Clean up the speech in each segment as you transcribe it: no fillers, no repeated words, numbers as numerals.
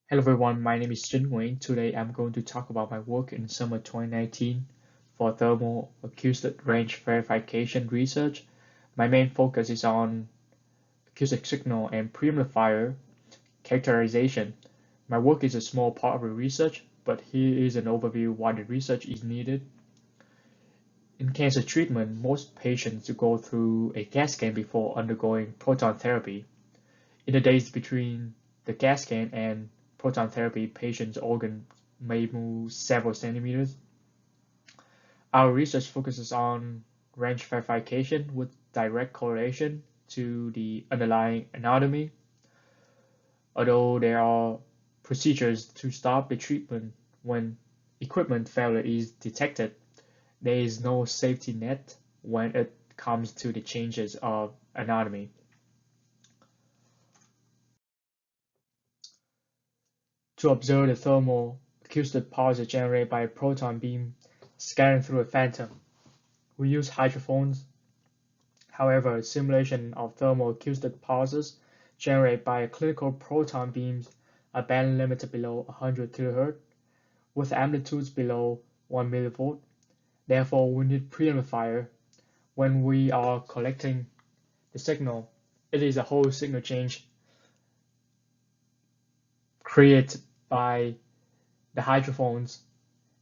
Hello everyone, my name is Chinh Nguyen. Today I'm going to talk about my work in summer 2019 for thermal acoustic range verification research. My main focus is on acoustic signal and pre-amplifier characterization. My work is a small part of the research, but here is an overview why the research is needed. In cancer treatment, most patients go through a CAT scan before undergoing proton therapy. In the days between the CAT scan and proton therapy, patients' organs may move several centimeters. Our research focuses on range verification with direct correlation to the underlying anatomy. Although there are procedures to stop the treatment when equipment failure is detected, there is no safety net when it comes to the changes of anatomy. To observe the thermal acoustic pulses generated by a proton beam scanning through a phantom, we use hydrophones. However, simulation of thermal acoustic pulses generated by clinical proton beams are band limited below 100 kHz with amplitudes below 1 mV. Therefore, we need pre-amplifier. When we are collecting the signal, it is a whole signal change created by the hydrophones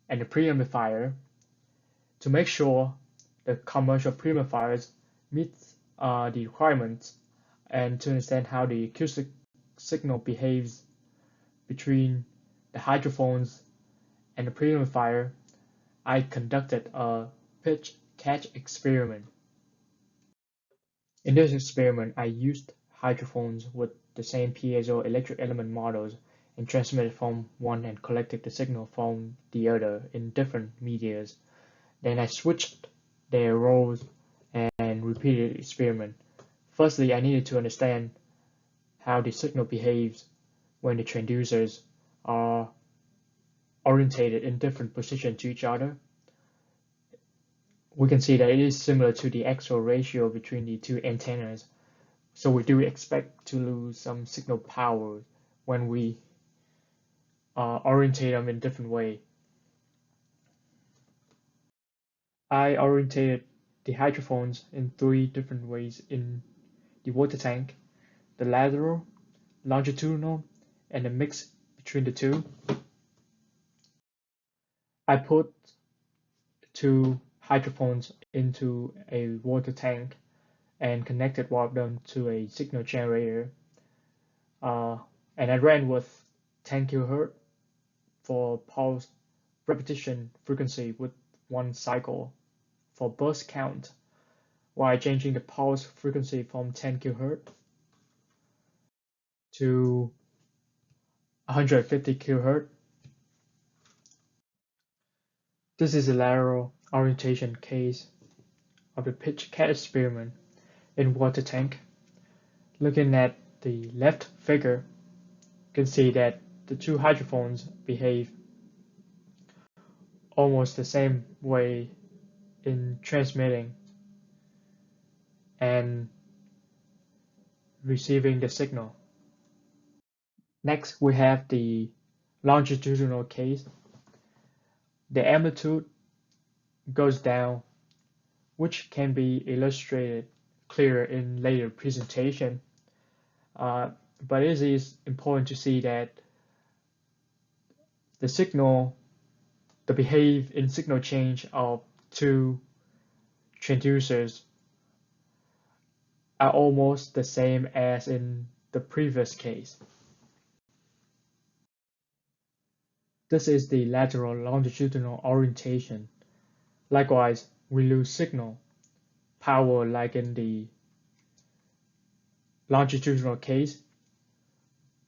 and the pre-amplifier to make sure the commercial pre-amplifiers meet the requirements and to understand how the acoustic signal behaves between the hydrophones and the pre-amplifier. I conducted a pitch catch experiment. In this experiment, I used hydrophones with the same piezoelectric element models and transmitted from one and collected the signal from the other in different medias. Then I switched their roles and repeated the experiment. Firstly, I needed to understand how the signal behaves when the transducers are orientated in different positions to each other. We can see that it is similar to the axial ratio between the two antennas. So we do expect to lose some signal power when we orientate them in different way. I orientated the hydrophones in three different ways in the water tank: the lateral, longitudinal, and a mix between the two. I put two hydrophones into a water tank and connected one of them to a signal generator. Uh, and I ran with 10 kHz for pulse repetition frequency with one cycle for burst count, while changing the pulse frequency from 10 kHz to 150 kHz. This is a lateral orientation case of the pitch cat experiment in water tank. Looking at the left figure, you can see that the two hydrophones behave almost the same way in transmitting and receiving the signal. Next, we have the longitudinal case. The amplitude goes down, which can be illustrated clearer in later presentation. But it is important to see that the signal, the behave in signal change of two transducers are almost the same as in the previous case. This is the lateral longitudinal orientation. Likewise, we lose signal power like in the longitudinal case,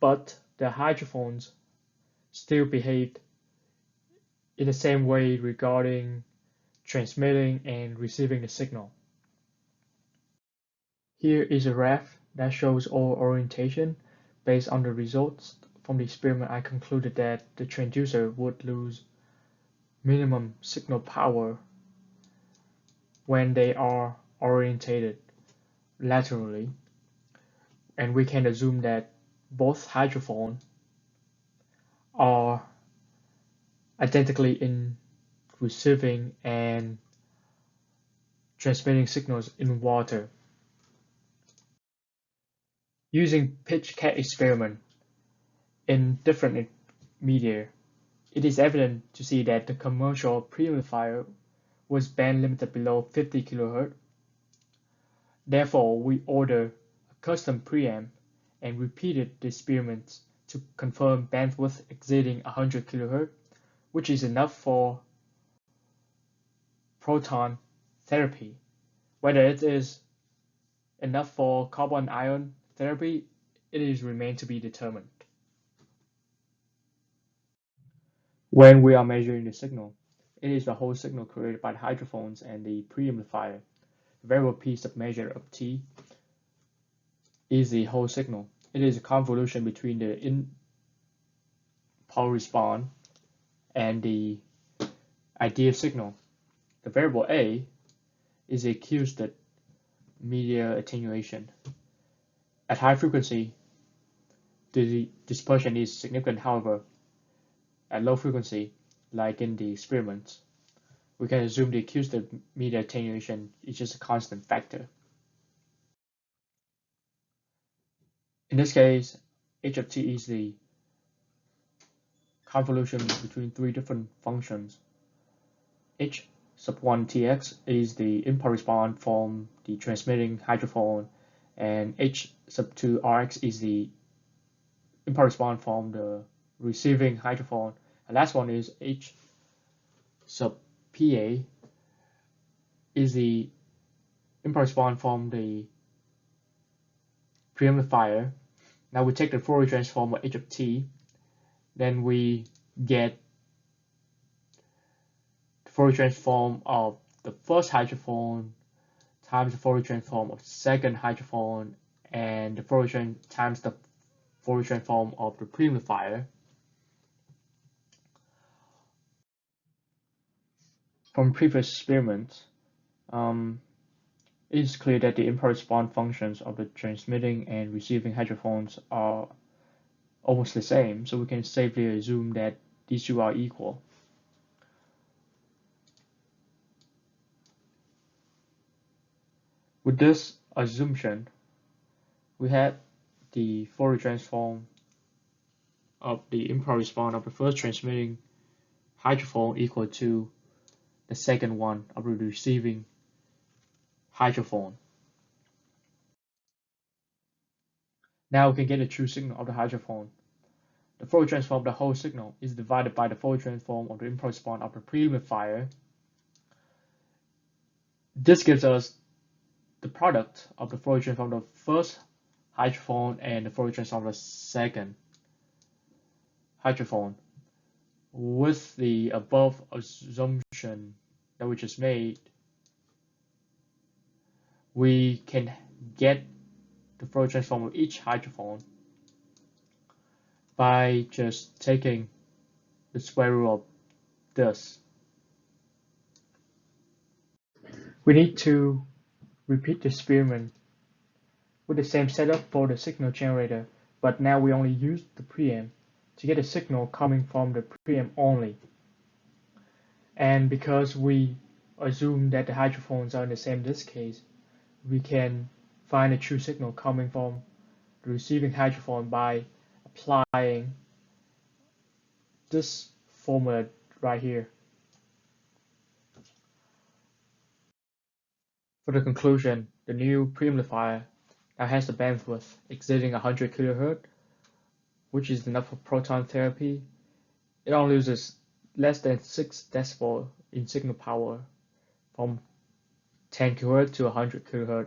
but the hydrophones still behaved in the same way regarding transmitting and receiving the signal. Here is a graph that shows all orientation. Based on the results from the experiment, I concluded that the transducer would lose minimum signal power when they are orientated laterally, and we can assume that both hydrophone are identically in receiving and transmitting signals in water. Using pitch cat experiment in different media, it is evident to see that the commercial pre-amplifier was band limited below 50 kHz. Therefore, we ordered a custom preamp and repeated the experiments to confirm bandwidth exceeding 100 kHz, which is enough for proton therapy. Whether it is enough for carbon ion therapy, it is remain to be determined. When we are measuring the signal, it is the whole signal created by the hydrophones and the preamplifier. The variable piece of measure of T is the whole signal. It is a convolution between the impulse response and the ideal signal. The variable A is the acoustic media attenuation. At high frequency, the dispersion is significant. However, at low frequency, like in the experiments, we can assume the acoustic media attenuation is just a constant factor. In this case, h of t is the convolution between three different functions. H sub 1 tx is the impulse response from the transmitting hydrophone, and H sub 2 rx is the impulse response from the receiving hydrophone. And last one is H sub pa is the impulse response from the preamplifier. Now we take the Fourier transform of h of t, then we get the Fourier transform of the first hydrophone times the Fourier transform of the second hydrophone, and the Fourier times the Fourier transform of the preamplifier. From previous experiments, it is clear that the impulse response functions of the transmitting and receiving hydrophones are almost the same, so we can safely assume that these two are equal. With this assumption, we have the Fourier transform of the impulse response of the first transmitting hydrophone equal to the second one of the receiving hydrophone. Now we can get a true signal of the hydrophone. The Fourier transform of the whole signal is divided by the Fourier transform of the impulse response of the preamplifier. This gives us the product of the Fourier transform of the first hydrophone and the Fourier transform of the second hydrophone. With the above assumption that we just made, we can get the Fourier transform of each hydrophone by just taking the square root of this. We need to repeat the experiment with the same setup for the signal generator, but now we only use the preamp to get a signal coming from the preamp only. And because we assume that the hydrophones are in the same disk case, we can find a true signal coming from the receiving hydrophone by applying this formula right here. For the conclusion, the new preamplifier now has a bandwidth exceeding 100 kHz, which is enough for proton therapy. It only loses less than 6 decibels in signal power from 10 kHz to 100 kHz.